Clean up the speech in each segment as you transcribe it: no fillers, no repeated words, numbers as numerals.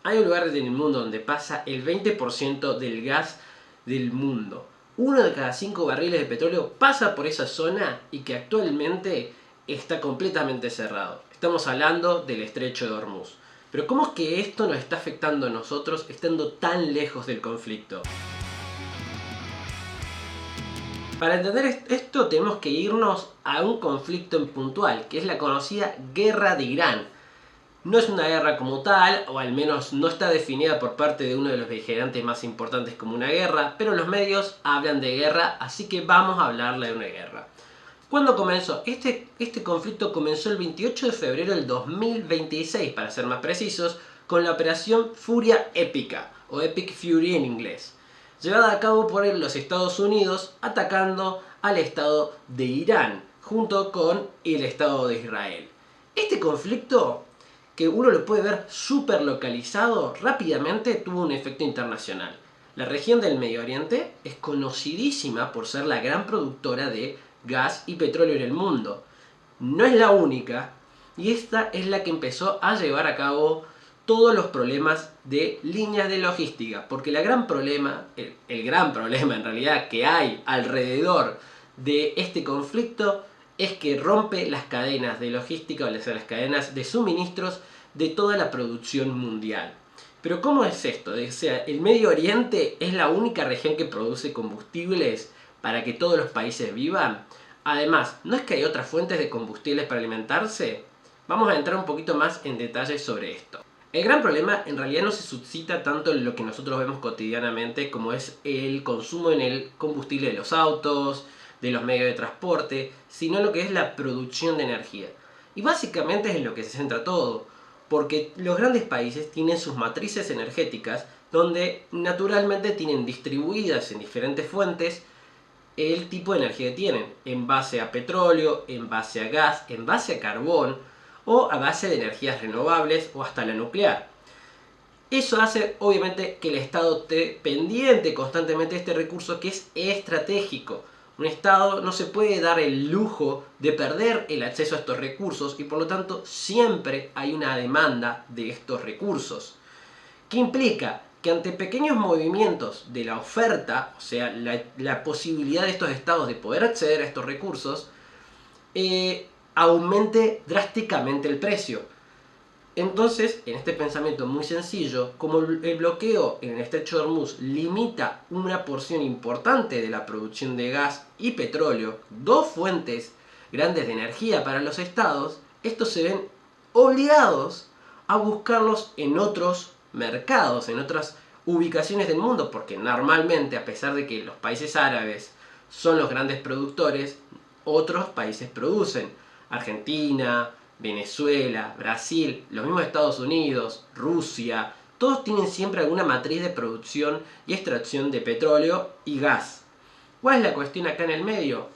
Hay un lugar en el mundo donde pasa el 20% del gas del mundo. Uno de cada 5 barriles de petróleo pasa por esa zona y que actualmente está completamente cerrado. Estamos hablando del estrecho de Hormuz. Pero ¿cómo es que esto nos está afectando a nosotros estando tan lejos del conflicto? Para entender esto tenemos que irnos a un conflicto en puntual, que es la conocida Guerra de Irán. No es una guerra como tal, o al menos no está definida por parte de uno de los beligerantes más importantes como una guerra, pero los medios hablan de guerra, así que vamos a hablarle de una guerra. ¿Cuándo comenzó? Este conflicto comenzó el 28 de febrero del 2026, para ser más precisos, con la operación Furia Épica, o Epic Fury en inglés, llevada a cabo por los Estados Unidos atacando al Estado de Irán, junto con el Estado de Israel. Este conflicto, que uno lo puede ver súper localizado, rápidamente tuvo un efecto internacional. La región del Medio Oriente es conocidísima por ser la gran productora de gas y petróleo en el mundo. No es la única, y esta es la que empezó a llevar a cabo todos los problemas de líneas de logística, porque el gran problema en realidad que hay alrededor de este conflicto es que rompe las cadenas de logística, o las cadenas de suministros de toda la producción mundial. Pero ¿cómo es esto? O sea, el Medio Oriente es la única región que produce combustibles para que todos los países vivan. Además, ¿no es que hay otras fuentes de combustibles para alimentarse? Vamos a entrar un poquito más en detalle sobre esto. El gran problema en realidad no se suscita tanto en lo que nosotros vemos cotidianamente, como es el consumo en el combustible de los autos, de los medios de transporte, sino en lo que es la producción de energía. Y básicamente es en lo que se centra todo, porque los grandes países tienen sus matrices energéticas donde naturalmente tienen distribuidas en diferentes fuentes el tipo de energía que tienen, en base a petróleo, en base a gas, en base a carbón o a base de energías renovables o hasta la nuclear. Eso hace obviamente que el Estado esté pendiente constantemente de este recurso que es estratégico. Un Estado no se puede dar el lujo de perder el acceso a estos recursos y por lo tanto siempre hay una demanda de estos recursos. ¿Qué implica? Que ante pequeños movimientos de la oferta, o sea, la posibilidad de estos estados de poder acceder a estos recursos, aumente drásticamente el precio. Entonces, en este pensamiento muy sencillo, como el bloqueo en el estrecho de Hormuz limita una porción importante de la producción de gas y petróleo, dos fuentes grandes de energía para los estados, estos se ven obligados a buscarlos en otros mercados, en otras ubicaciones del mundo, porque normalmente, a pesar de que los países árabes son los grandes productores, otros países producen. Argentina, Venezuela, Brasil, los mismos Estados Unidos, Rusia, todos tienen siempre alguna matriz de producción y extracción de petróleo y gas. ¿Cuál es la cuestión acá en el medio?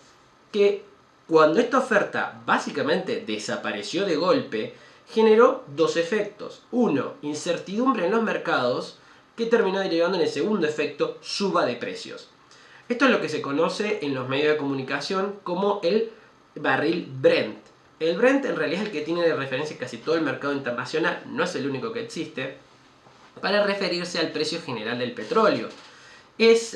Que cuando esta oferta básicamente desapareció de golpe, generó dos efectos. Uno, incertidumbre en los mercados, que terminó derivando en el segundo efecto, suba de precios. Esto es lo que se conoce en los medios de comunicación como el barril Brent. El Brent en realidad es el que tiene de referencia casi todo el mercado internacional, no es el único que existe, para referirse al precio general del petróleo.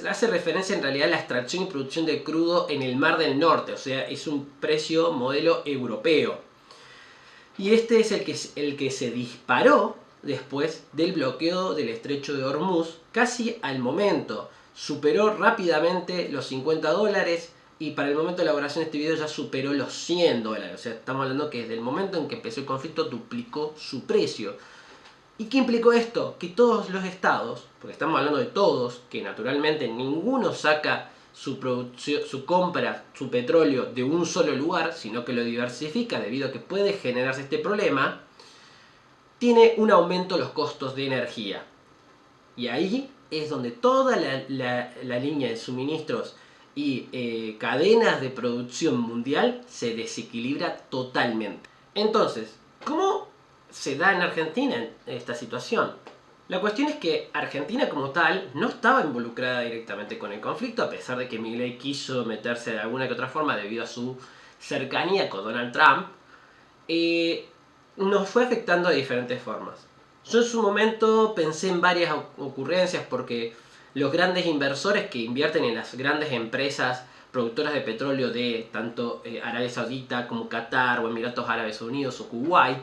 Hace referencia en realidad a la extracción y producción de crudo en el Mar del Norte, o sea, es un precio modelo europeo. Y este es el que se disparó después del bloqueo del estrecho de Hormuz, casi al momento. Superó rápidamente los $50 y para el momento de elaboración de este video ya superó los $100. O sea, estamos hablando que desde el momento en que empezó el conflicto duplicó su precio. ¿Y qué implicó esto? Que todos los estados, porque estamos hablando de todos, que naturalmente ninguno saca su compra, su petróleo de un solo lugar, sino que lo diversifica debido a que puede generarse este problema, tiene un aumento en los costos de energía. Y ahí es donde toda la línea de suministros y cadenas de producción mundial se desequilibra totalmente. Entonces, ¿cómo se da en Argentina esta situación? La cuestión es que Argentina como tal no estaba involucrada directamente con el conflicto, a pesar de que Milei quiso meterse de alguna que otra forma debido a su cercanía con Donald Trump. Nos fue afectando de diferentes formas. Yo en su momento pensé en varias ocurrencias porque los grandes inversores que invierten en las grandes empresas productoras de petróleo de tanto Arabia Saudita como Qatar o Emiratos Árabes Unidos o Kuwait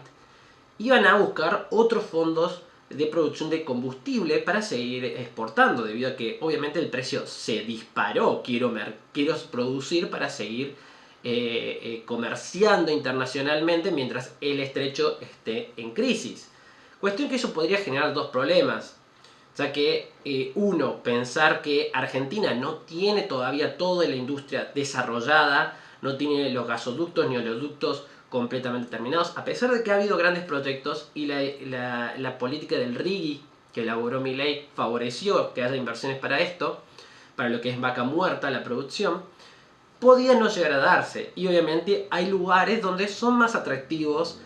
iban a buscar otros fondos de producción de combustible para seguir exportando, debido a que obviamente el precio se disparó. Quiero producir para seguir comerciando internacionalmente mientras el estrecho esté en crisis. Cuestión que eso podría generar dos problemas. Ya que uno, pensar que Argentina no tiene todavía toda la industria desarrollada, no tiene los gasoductos ni oleoductos completamente terminados, a pesar de que ha habido grandes proyectos y la política del RIGI que elaboró Milei favoreció que haya inversiones para esto, para lo que es vaca muerta, la producción, podía no llegar a darse. Y obviamente hay lugares donde son más atractivos,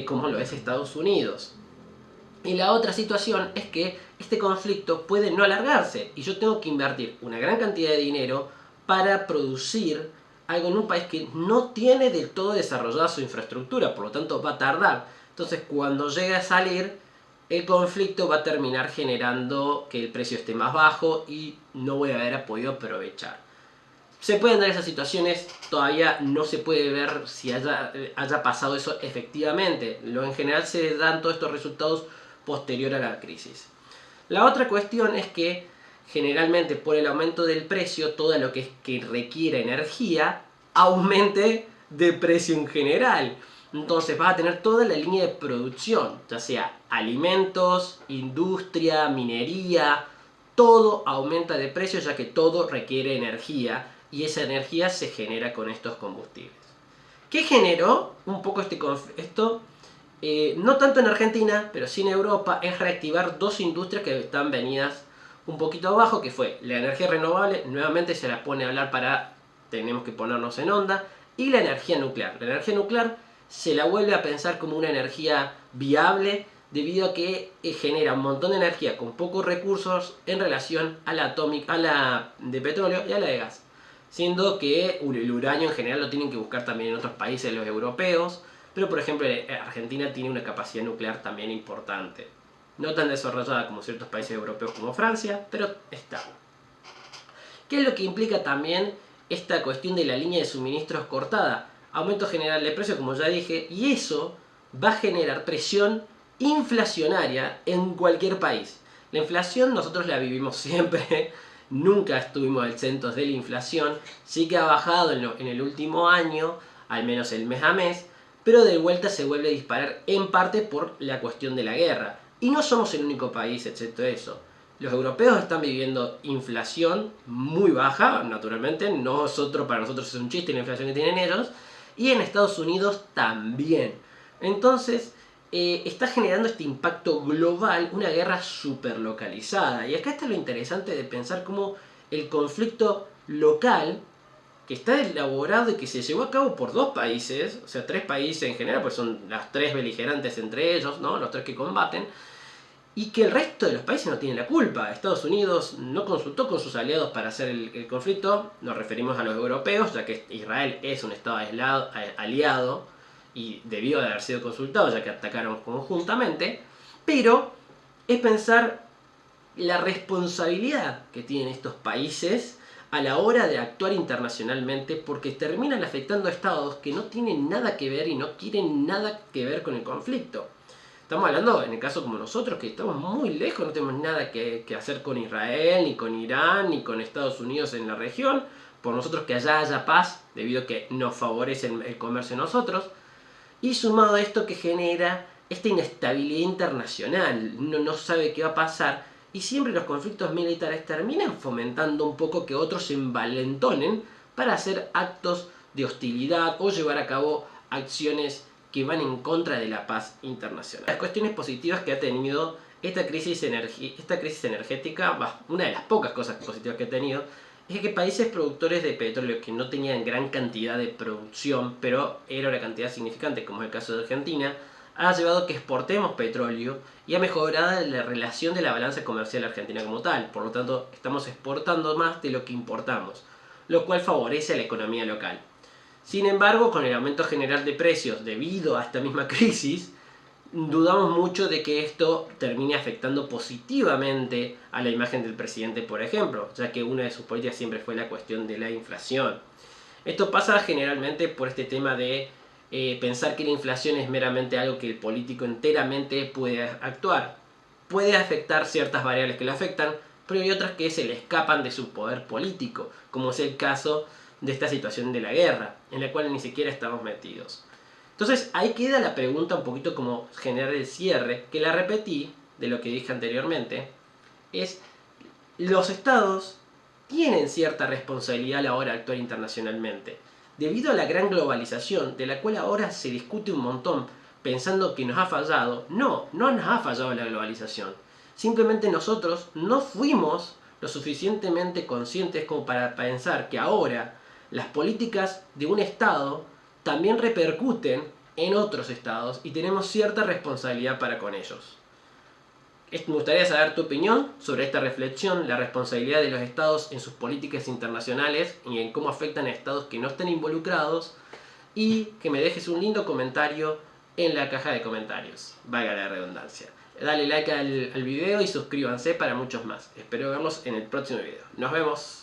como lo es Estados Unidos. Y la otra situación es que este conflicto puede no alargarse y yo tengo que invertir una gran cantidad de dinero para producir algo en un país que no tiene del todo desarrollada su infraestructura, por lo tanto va a tardar. Entonces cuando llegue a salir, el conflicto va a terminar generando que el precio esté más bajo y no voy a haber podido aprovechar. Se pueden dar esas situaciones, todavía no se puede ver si haya pasado eso efectivamente. En general se dan todos estos resultados posterior a la crisis. La otra cuestión es que generalmente por el aumento del precio, todo lo que requiere energía aumente de precio en general. Entonces vas a tener toda la línea de producción, ya sea alimentos, industria, minería, todo aumenta de precio ya que todo requiere energía y esa energía se genera con estos combustibles. ¿Qué generó un poco esto? No tanto en Argentina, pero sí en Europa, es reactivar dos industrias que están venidas un poquito abajo, que fue la energía renovable, nuevamente se la pone a hablar tenemos que ponernos en onda, y la energía nuclear. La energía nuclear se la vuelve a pensar como una energía viable, debido a que genera un montón de energía con pocos recursos en relación a la de petróleo y a la de gas. Siendo que el uranio en general lo tienen que buscar también en otros países, los europeos, pero por ejemplo Argentina tiene una capacidad nuclear también importante. No tan desarrollada como ciertos países europeos como Francia, pero está. ¿Qué es lo que implica también esta cuestión de la línea de suministros cortada? Aumento general de precios, como ya dije, y eso va a generar presión inflacionaria en cualquier país. La inflación nosotros la vivimos siempre, nunca estuvimos al centro de la inflación, sí que ha bajado en el último año, al menos el mes a mes, pero de vuelta se vuelve a disparar en parte por la cuestión de la guerra. Y no somos el único país, excepto eso. Los europeos están viviendo inflación muy baja, naturalmente, para nosotros es un chiste la inflación que tienen ellos, y en Estados Unidos también. Entonces, está generando este impacto global, una guerra súper localizada. Y acá está lo interesante de pensar cómo el conflicto local, que está elaborado y que se llevó a cabo por dos países, o sea, tres países en general, pues son las tres beligerantes entre ellos, ¿no? Los tres que combaten, y que el resto de los países no tienen la culpa. Estados Unidos no consultó con sus aliados para hacer el conflicto, nos referimos a los europeos, ya que Israel es un estado aliado y debió de haber sido consultado, ya que atacaron conjuntamente, pero es pensar la responsabilidad que tienen estos países a la hora de actuar internacionalmente, porque terminan afectando a estados que no tienen nada que ver y no quieren nada que ver con el conflicto. Estamos hablando, en el caso como nosotros, que estamos muy lejos, no tenemos nada que hacer con Israel, ni con Irán, ni con Estados Unidos en la región. Por nosotros que allá haya paz, debido a que nos favorece el comercio a nosotros. Y sumado a esto que genera esta inestabilidad internacional, uno no sabe qué va a pasar. Y siempre los conflictos militares terminan fomentando un poco que otros se envalentonen para hacer actos de hostilidad o llevar a cabo acciones que van en contra de la paz internacional. Las cuestiones positivas que ha tenido esta crisis energética, una de las pocas cosas positivas que ha tenido, es que países productores de petróleo que no tenían gran cantidad de producción, pero era una cantidad significante, como es el caso de Argentina, ha llevado a que exportemos petróleo y ha mejorado la relación de la balanza comercial argentina como tal. Por lo tanto, estamos exportando más de lo que importamos, lo cual favorece a la economía local. Sin embargo, con el aumento general de precios debido a esta misma crisis, dudamos mucho de que esto termine afectando positivamente a la imagen del presidente, por ejemplo, ya que una de sus políticas siempre fue la cuestión de la inflación. Esto pasa generalmente por este tema de pensar que la inflación es meramente algo que el político enteramente puede actuar. Puede afectar ciertas variables que lo afectan, pero hay otras que se le escapan de su poder político, como es el caso de esta situación de la guerra, en la cual ni siquiera estamos metidos. Entonces ahí queda la pregunta un poquito como generar el cierre, que la repetí de lo que dije anteriormente, es los estados tienen cierta responsabilidad a la hora de actuar internacionalmente. Debido a la gran globalización, de la cual ahora se discute un montón, pensando que nos ha fallado, no nos ha fallado la globalización. Simplemente nosotros no fuimos lo suficientemente conscientes como para pensar que ahora las políticas de un estado también repercuten en otros estados y tenemos cierta responsabilidad para con ellos. Me gustaría saber tu opinión sobre esta reflexión, la responsabilidad de los estados en sus políticas internacionales y en cómo afectan a estados que no estén involucrados, y que me dejes un lindo comentario en la caja de comentarios, valga la redundancia. Dale like al video y suscríbanse para muchos más. Espero verlos en el próximo video. Nos vemos.